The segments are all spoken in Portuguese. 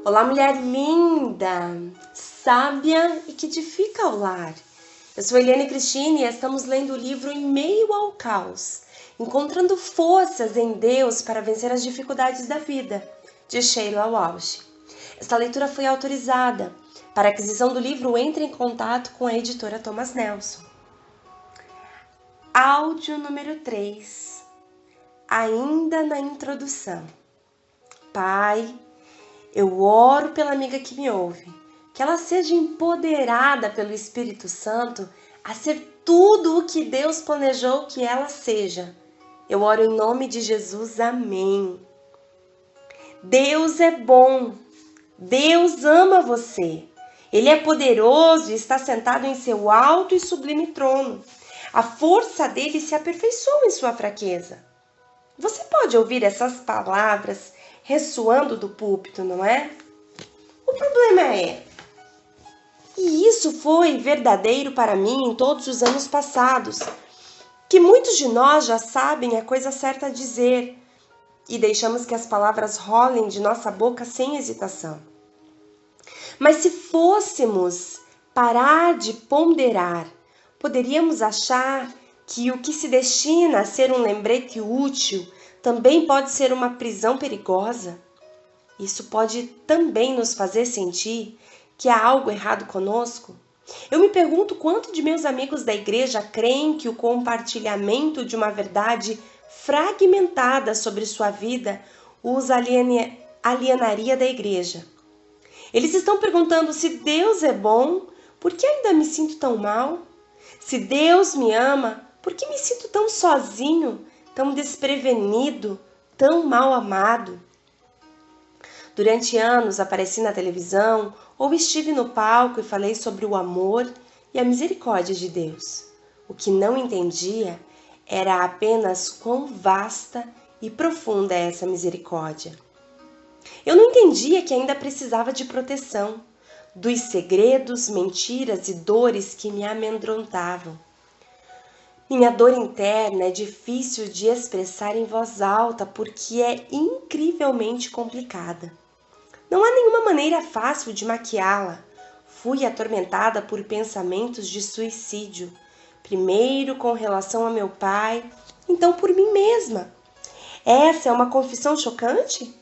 Olá, mulher linda, sábia e que edifica o lar. Eu sou Eliane Cristine e estamos lendo o livro Em Meio ao Caos, encontrando forças em Deus para vencer as dificuldades da vida, de Sheila Walsh. Esta leitura foi autorizada. Para a aquisição do livro, entre em contato com a editora Thomas Nelson. Áudio número 3. Ainda na introdução. Pai, eu oro pela amiga que me ouve, que ela seja empoderada pelo Espírito Santo a ser tudo o que Deus planejou que ela seja. Eu oro em nome de Jesus, amém. Deus é bom, Deus ama você. Ele é poderoso e está sentado em seu alto e sublime trono. A força dele se aperfeiçoa em sua fraqueza. Você pode ouvir essas palavras ressoando do púlpito, não é? O problema é, e isso foi verdadeiro para mim em todos os anos passados, que muitos de nós já sabem a coisa certa a dizer e deixamos que as palavras rolem de nossa boca sem hesitação. Mas se fôssemos parar de ponderar, poderíamos achar que o que se destina a ser um lembrete útil também pode ser uma prisão perigosa. Isso pode também nos fazer sentir que há algo errado conosco. Eu me pergunto quanto de meus amigos da igreja creem que o compartilhamento de uma verdade fragmentada sobre sua vida os alienaria da igreja. Eles estão perguntando: se Deus é bom, por que ainda me sinto tão mal? Se Deus me ama, por que me sinto tão sozinho, tão desprevenido, tão mal amado? Durante anos apareci na televisão ou estive no palco e falei sobre o amor e a misericórdia de Deus. O que não entendia era apenas quão vasta e profunda é essa misericórdia. Eu não entendia que ainda precisava de proteção, dos segredos, mentiras e dores que me amedrontavam. Minha dor interna é difícil de expressar em voz alta porque é incrivelmente complicada. Não há nenhuma maneira fácil de maquiá-la. Fui atormentada por pensamentos de suicídio, primeiro com relação a meu pai, então por mim mesma. Essa é uma confissão chocante?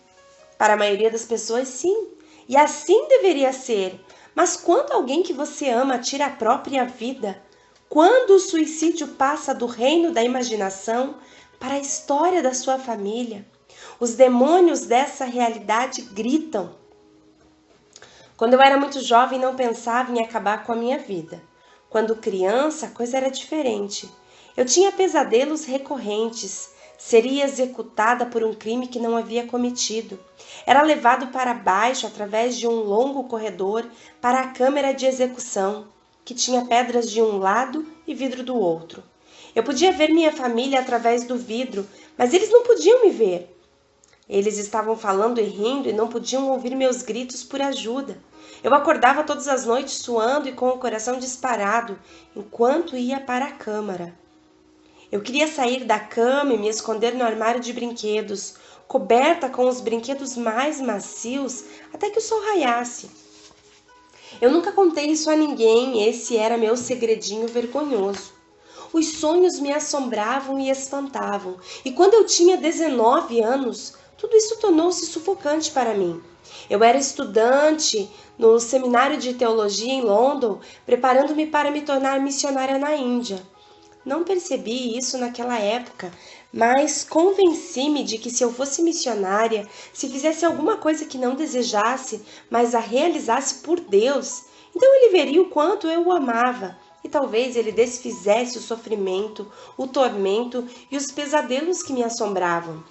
Para a maioria das pessoas, sim. E assim deveria ser. Mas quando alguém que você ama tira a própria vida, quando o suicídio passa do reino da imaginação para a história da sua família, os demônios dessa realidade gritam. Quando eu era muito jovem, não pensava em acabar com a minha vida. Quando criança, a coisa era diferente. Eu tinha pesadelos recorrentes. Seria executada por um crime que não havia cometido. Era levado para baixo através de um longo corredor para a câmara de execução, que tinha pedras de um lado e vidro do outro. Eu podia ver minha família através do vidro, mas eles não podiam me ver. Eles estavam falando e rindo e não podiam ouvir meus gritos por ajuda. Eu acordava todas as noites suando e com o coração disparado, enquanto ia para a câmara. Eu queria sair da cama e me esconder no armário de brinquedos, coberta com os brinquedos mais macios, até que o sol raiasse. Eu nunca contei isso a ninguém, esse era meu segredinho vergonhoso. Os sonhos me assombravam e espantavam, e quando eu tinha 19 anos, tudo isso tornou-se sufocante para mim. Eu era estudante no seminário de teologia em London, preparando-me para me tornar missionária na Índia. Não percebi isso naquela época, mas convenci-me de que se eu fosse missionária, se fizesse alguma coisa que não desejasse, mas a realizasse por Deus, então ele veria o quanto eu o amava e talvez ele desfizesse o sofrimento, o tormento e os pesadelos que me assombravam.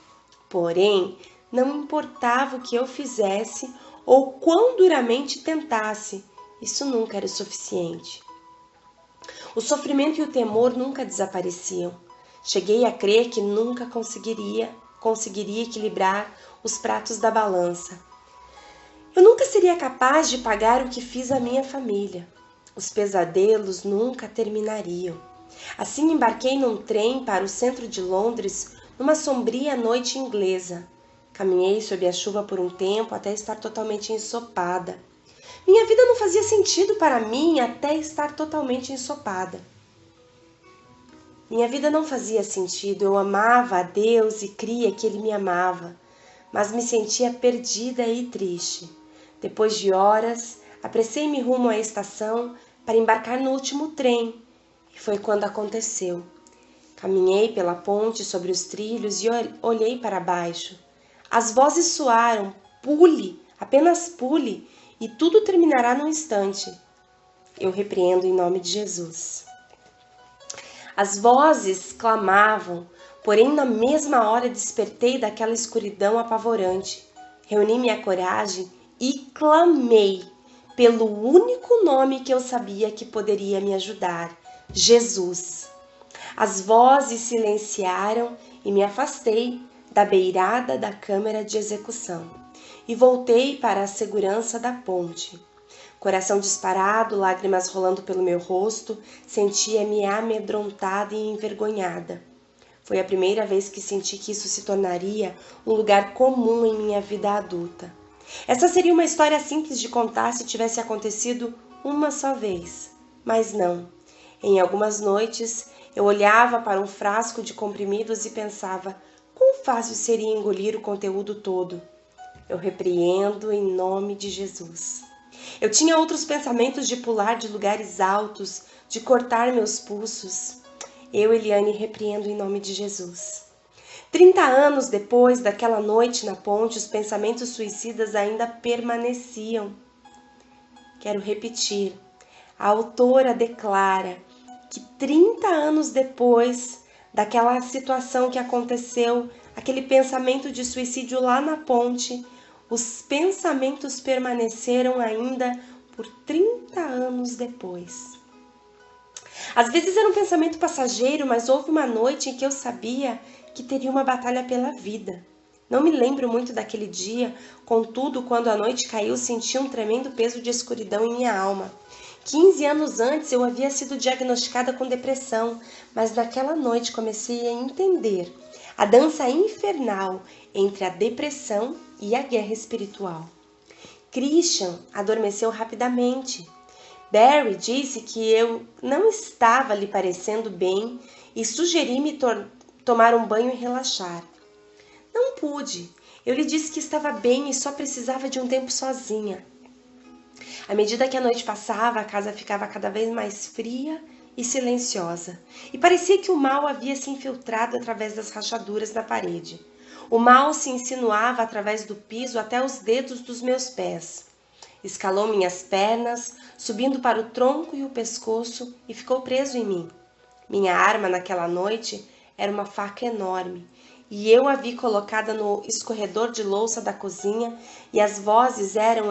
Porém, não importava o que eu fizesse ou quão duramente tentasse, isso nunca era o suficiente. O sofrimento e o temor nunca desapareciam. Cheguei a crer que nunca conseguiria equilibrar os pratos da balança. Eu nunca seria capaz de pagar o que fiz à minha família. Os pesadelos nunca terminariam. Assim embarquei num trem para o centro de Londres numa sombria noite inglesa. Caminhei sob a chuva por um tempo até estar totalmente ensopada. Minha vida não fazia sentido para mim até estar totalmente ensopada. Minha vida não fazia sentido, eu amava a Deus e cria que Ele me amava, mas me sentia perdida e triste. Depois de horas, apressei-me rumo à estação para embarcar no último trem, e foi quando aconteceu. Caminhei pela ponte sobre os trilhos e olhei para baixo. As vozes soaram, pule, apenas pule, e tudo terminará num instante. Eu repreendo em nome de Jesus. As vozes clamavam, porém na mesma hora despertei daquela escuridão apavorante. Reuni minha coragem e clamei pelo único nome que eu sabia que poderia me ajudar: Jesus. As vozes silenciaram e me afastei da beirada da câmara de execução e voltei para a segurança da ponte. Coração disparado, lágrimas rolando pelo meu rosto, sentia-me amedrontada e envergonhada. Foi a primeira vez que senti que isso se tornaria um lugar comum em minha vida adulta. Essa seria uma história simples de contar se tivesse acontecido uma só vez, mas não. Em algumas noites, eu olhava para um frasco de comprimidos e pensava: quão fácil seria engolir o conteúdo todo. Eu repreendo em nome de Jesus. Eu tinha outros pensamentos de pular de lugares altos, de cortar meus pulsos. Eu, Eliane, repreendo em nome de Jesus. 30 anos depois daquela noite na ponte, os pensamentos suicidas ainda permaneciam. Quero repetir. A autora declara que 30 anos depois daquela situação que aconteceu, aquele pensamento de suicídio lá na ponte, os pensamentos permaneceram ainda por 30 anos depois. Às vezes era um pensamento passageiro, mas houve uma noite em que eu sabia que teria uma batalha pela vida. Não me lembro muito daquele dia, contudo, quando a noite caiu, senti um tremendo peso de escuridão em minha alma. 15 anos antes eu havia sido diagnosticada com depressão, mas naquela noite comecei a entender a dança infernal entre a depressão e a guerra espiritual. Christian adormeceu rapidamente. Barry disse que eu não estava lhe parecendo bem e sugeri-me tomar um banho e relaxar. Não pude. Eu lhe disse que estava bem e só precisava de um tempo sozinha. À medida que a noite passava, a casa ficava cada vez mais fria e silenciosa, e parecia que o mal havia se infiltrado através das rachaduras na parede. O mal se insinuava através do piso até os dedos dos meus pés. Escalou minhas pernas, subindo para o tronco e o pescoço, e ficou preso em mim. Minha arma naquela noite era uma faca enorme, e eu a vi colocada no escorredor de louça da cozinha, e as vozes eram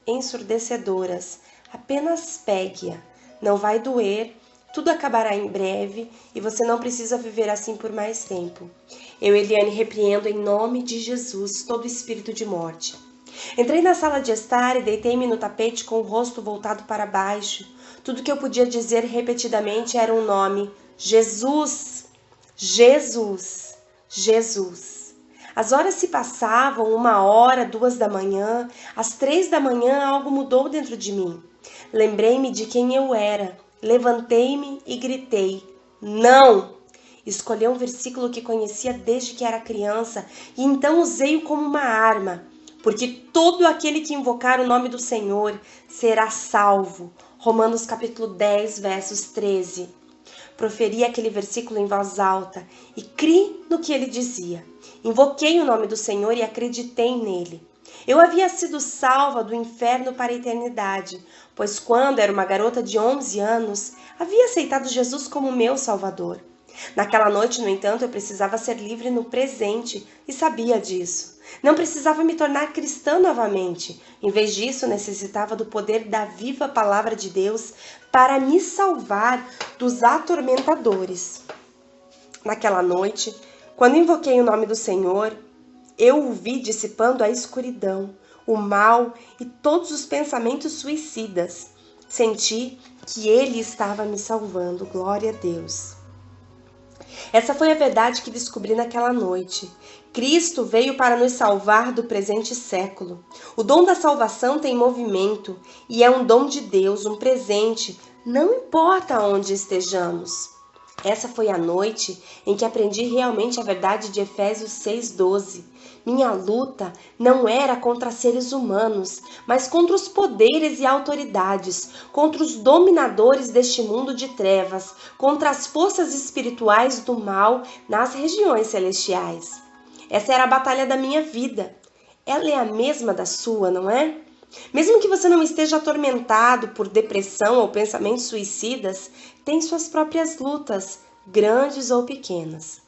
ensurdecedoras. Apenas pegue-a, não vai doer, tudo acabará em breve e você não precisa viver assim por mais tempo. Eu, Eliane, repreendo em nome de Jesus todo espírito de morte. Entrei na sala de estar e deitei-me no tapete com o rosto voltado para baixo. Tudo que eu podia dizer repetidamente era um nome: Jesus, Jesus, Jesus. As horas se passavam, 1h, 2 da manhã, às 3 da manhã algo mudou dentro de mim. Lembrei-me de quem eu era, levantei-me e gritei: não! Escolhi um versículo que conhecia desde que era criança e então usei-o como uma arma, porque todo aquele que invocar o nome do Senhor será salvo. Romanos capítulo 10, versos 13. Proferi aquele versículo em voz alta e criei no que ele dizia. Invoquei o nome do Senhor e acreditei nele. Eu havia sido salva do inferno para a eternidade, pois quando era uma garota de 11 anos, havia aceitado Jesus como meu Salvador. Naquela noite, no entanto, eu precisava ser livre no presente e sabia disso. Não precisava me tornar cristã novamente. Em vez disso, necessitava do poder da viva palavra de Deus para me salvar dos atormentadores. Naquela noite, quando invoquei o nome do Senhor, eu o vi dissipando a escuridão, o mal e todos os pensamentos suicidas. Senti que Ele estava me salvando. Glória a Deus. Essa foi a verdade que descobri naquela noite. Cristo veio para nos salvar do presente século. O dom da salvação tem movimento e é um dom de Deus, um presente, não importa onde estejamos. Essa foi a noite em que aprendi realmente a verdade de Efésios 6,12. Minha luta não era contra seres humanos, mas contra os poderes e autoridades, contra os dominadores deste mundo de trevas, contra as forças espirituais do mal nas regiões celestiais. Essa era a batalha da minha vida. Ela é a mesma da sua, não é? Mesmo que você não esteja atormentado por depressão ou pensamentos suicidas, tem suas próprias lutas, grandes ou pequenas.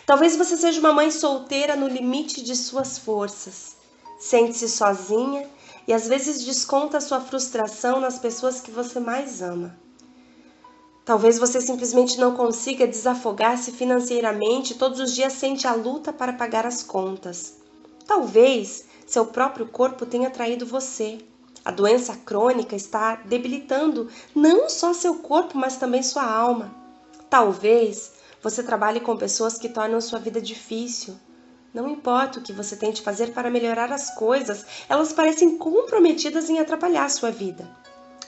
Talvez você seja uma mãe solteira no limite de suas forças. Sente-se sozinha e às vezes desconta sua frustração nas pessoas que você mais ama. Talvez você simplesmente não consiga desafogar-se financeiramente e todos os dias sente a luta para pagar as contas. Talvez seu próprio corpo tenha traído você. A doença crônica está debilitando não só seu corpo, mas também sua alma. Talvez você trabalhe com pessoas que tornam sua vida difícil. Não importa o que você tente fazer para melhorar as coisas, elas parecem comprometidas em atrapalhar sua vida.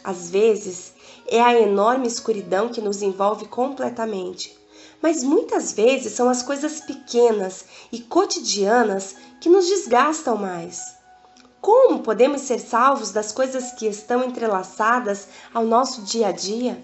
Às vezes, é a enorme escuridão que nos envolve completamente. Mas muitas vezes são as coisas pequenas e cotidianas que nos desgastam mais. Como podemos ser salvos das coisas que estão entrelaçadas ao nosso dia a dia?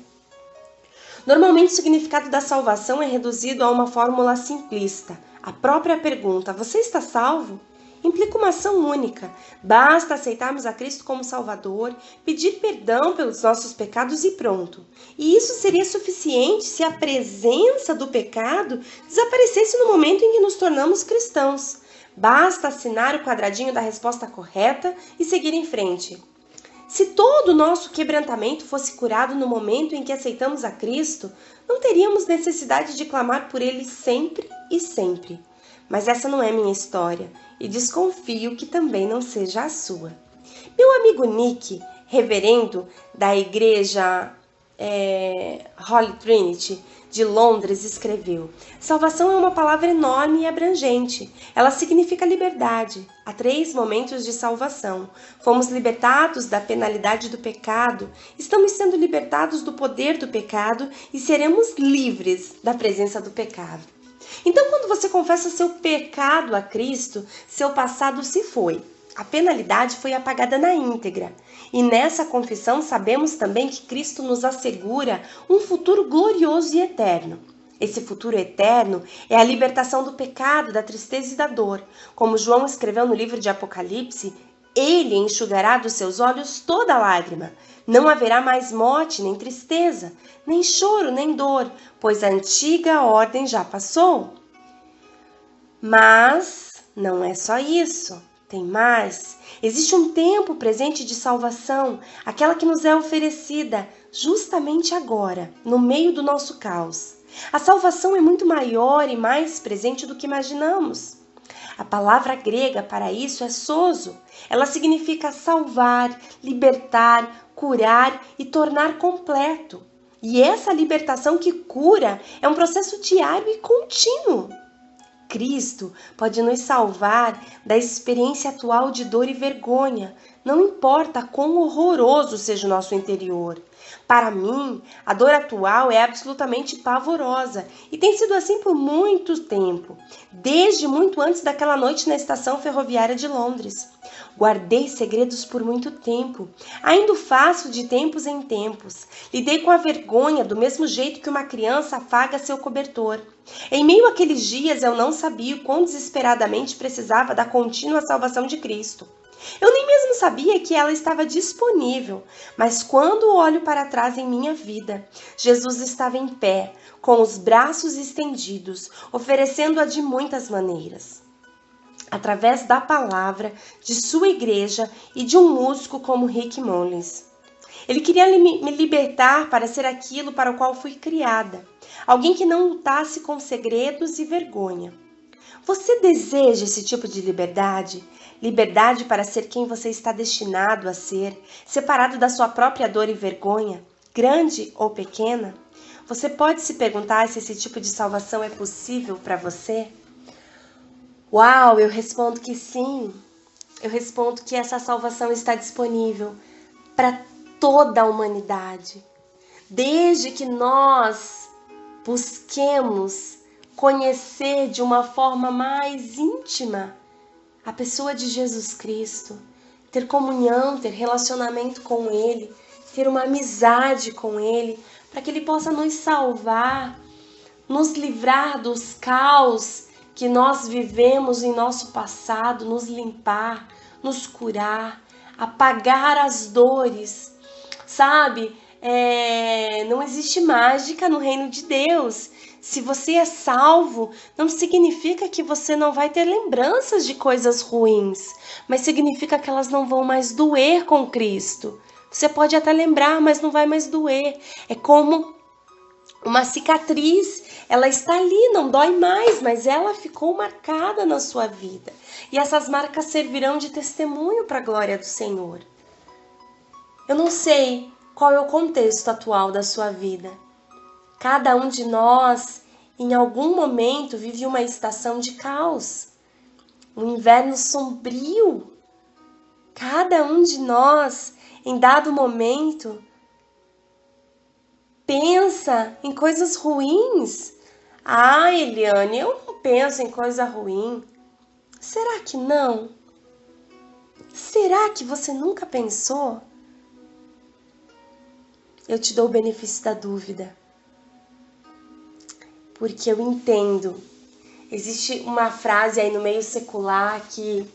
Normalmente o significado da salvação é reduzido a uma fórmula simplista. A própria pergunta, você está salvo? Implica uma ação única. Basta aceitarmos a Cristo como Salvador, pedir perdão pelos nossos pecados e pronto. E isso seria suficiente se a presença do pecado desaparecesse no momento em que nos tornamos cristãos. Basta assinar o quadradinho da resposta correta e seguir em frente. Se todo o nosso quebrantamento fosse curado no momento em que aceitamos a Cristo, não teríamos necessidade de clamar por Ele sempre e sempre. Mas essa não é minha história e desconfio que também não seja a sua. Meu amigo Nick, reverendo da igreja Holy Trinity de Londres, escreveu: salvação é uma palavra enorme e abrangente. Ela significa liberdade. Há 3 momentos de salvação. Fomos libertados da penalidade do pecado, estamos sendo libertados do poder do pecado e seremos livres da presença do pecado. Então, quando você confessa seu pecado a Cristo, seu passado se foi. A penalidade foi apagada na íntegra. E nessa confissão sabemos também que Cristo nos assegura um futuro glorioso e eterno. Esse futuro eterno é a libertação do pecado, da tristeza e da dor. Como João escreveu no livro de Apocalipse, Ele enxugará dos seus olhos toda lágrima. Não haverá mais morte, nem tristeza, nem choro, nem dor, pois a antiga ordem já passou. Mas não é só isso. Tem mais. Existe um tempo presente de salvação, aquela que nos é oferecida justamente agora, no meio do nosso caos. A salvação é muito maior e mais presente do que imaginamos. A palavra grega para isso é sozo. Ela significa salvar, libertar, curar e tornar completo. E essa libertação que cura é um processo diário e contínuo. Cristo pode nos salvar da experiência atual de dor e vergonha, não importa quão horroroso seja o nosso interior. Para mim, a dor atual é absolutamente pavorosa e tem sido assim por muito tempo, desde muito antes daquela noite na estação ferroviária de Londres. Guardei segredos por muito tempo, ainda o faço de tempos em tempos. Lidei com a vergonha do mesmo jeito que uma criança afaga seu cobertor. Em meio àqueles dias eu não sabia o quão desesperadamente precisava da contínua salvação de Cristo. Eu nem mesmo sabia que ela estava disponível, mas quando olho para trás em minha vida, Jesus estava em pé, com os braços estendidos, oferecendo-a de muitas maneiras. Através da palavra, de sua igreja e de um músico como Rick Mullins. Ele queria me libertar para ser aquilo para o qual fui criada, alguém que não lutasse com segredos e vergonha. Você deseja esse tipo de liberdade? Liberdade para ser quem você está destinado a ser, separado da sua própria dor e vergonha, grande ou pequena? Você pode se perguntar se esse tipo de salvação é possível para você? Uau, eu respondo que sim. Eu respondo que essa salvação está disponível para toda a humanidade. Desde que nós busquemos conhecer de uma forma mais íntima a pessoa de Jesus Cristo, ter comunhão, ter relacionamento com Ele, ter uma amizade com Ele, para que Ele possa nos salvar, nos livrar dos caos que nós vivemos em nosso passado, nos limpar, nos curar, apagar as dores, sabe? Não existe mágica no reino de Deus. Se você é salvo, não significa que você não vai ter lembranças de coisas ruins, mas significa que elas não vão mais doer com Cristo. Você pode até lembrar, mas não vai mais doer. É como uma cicatriz, ela está ali, não dói mais, mas ela ficou marcada na sua vida. E essas marcas servirão de testemunho para a glória do Senhor. Eu não sei qual é o contexto atual da sua vida. Cada um de nós, em algum momento, vive uma estação de caos, um inverno sombrio. Cada um de nós, em dado momento, pensa em coisas ruins. Ah, Eliane, eu não penso em coisa ruim. Será que não? Será que você nunca pensou? Eu te dou o benefício da dúvida, porque eu entendo. Existe uma frase aí no meio secular que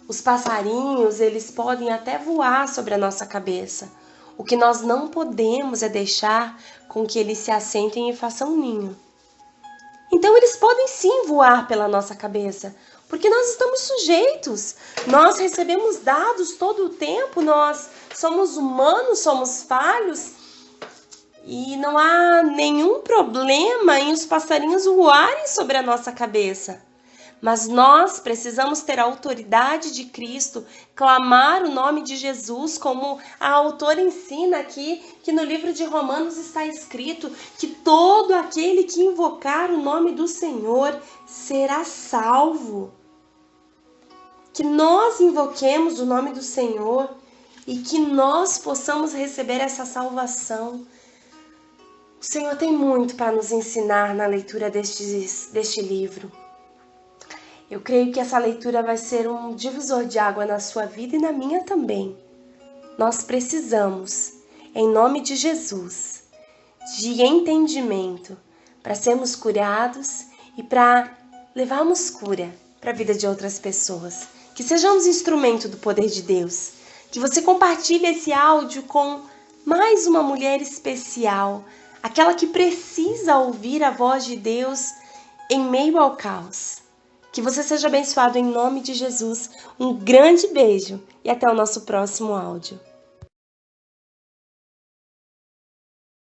os passarinhos, eles podem até voar sobre a nossa cabeça. O que nós não podemos é deixar com que eles se assentem e façam um ninho. Então eles podem sim voar pela nossa cabeça, porque nós estamos sujeitos. Nós recebemos dados todo o tempo, nós somos humanos, somos falhos. E não há nenhum problema em os passarinhos voarem sobre a nossa cabeça. Mas nós precisamos ter a autoridade de Cristo, clamar o nome de Jesus, como a autora ensina aqui, que no livro de Romanos está escrito que todo aquele que invocar o nome do Senhor será salvo. Que nós invoquemos o nome do Senhor e que nós possamos receber essa salvação. O Senhor tem muito para nos ensinar na leitura deste livro. Eu creio que essa leitura vai ser um divisor de água na sua vida e na minha também. Nós precisamos, em nome de Jesus, de entendimento para sermos curados e para levarmos cura para a vida de outras pessoas. Que sejamos instrumento do poder de Deus. Que você compartilhe esse áudio com mais uma mulher especial, aquela que precisa ouvir a voz de Deus em meio ao caos. Que você seja abençoado em nome de Jesus. Um grande beijo e até o nosso próximo áudio.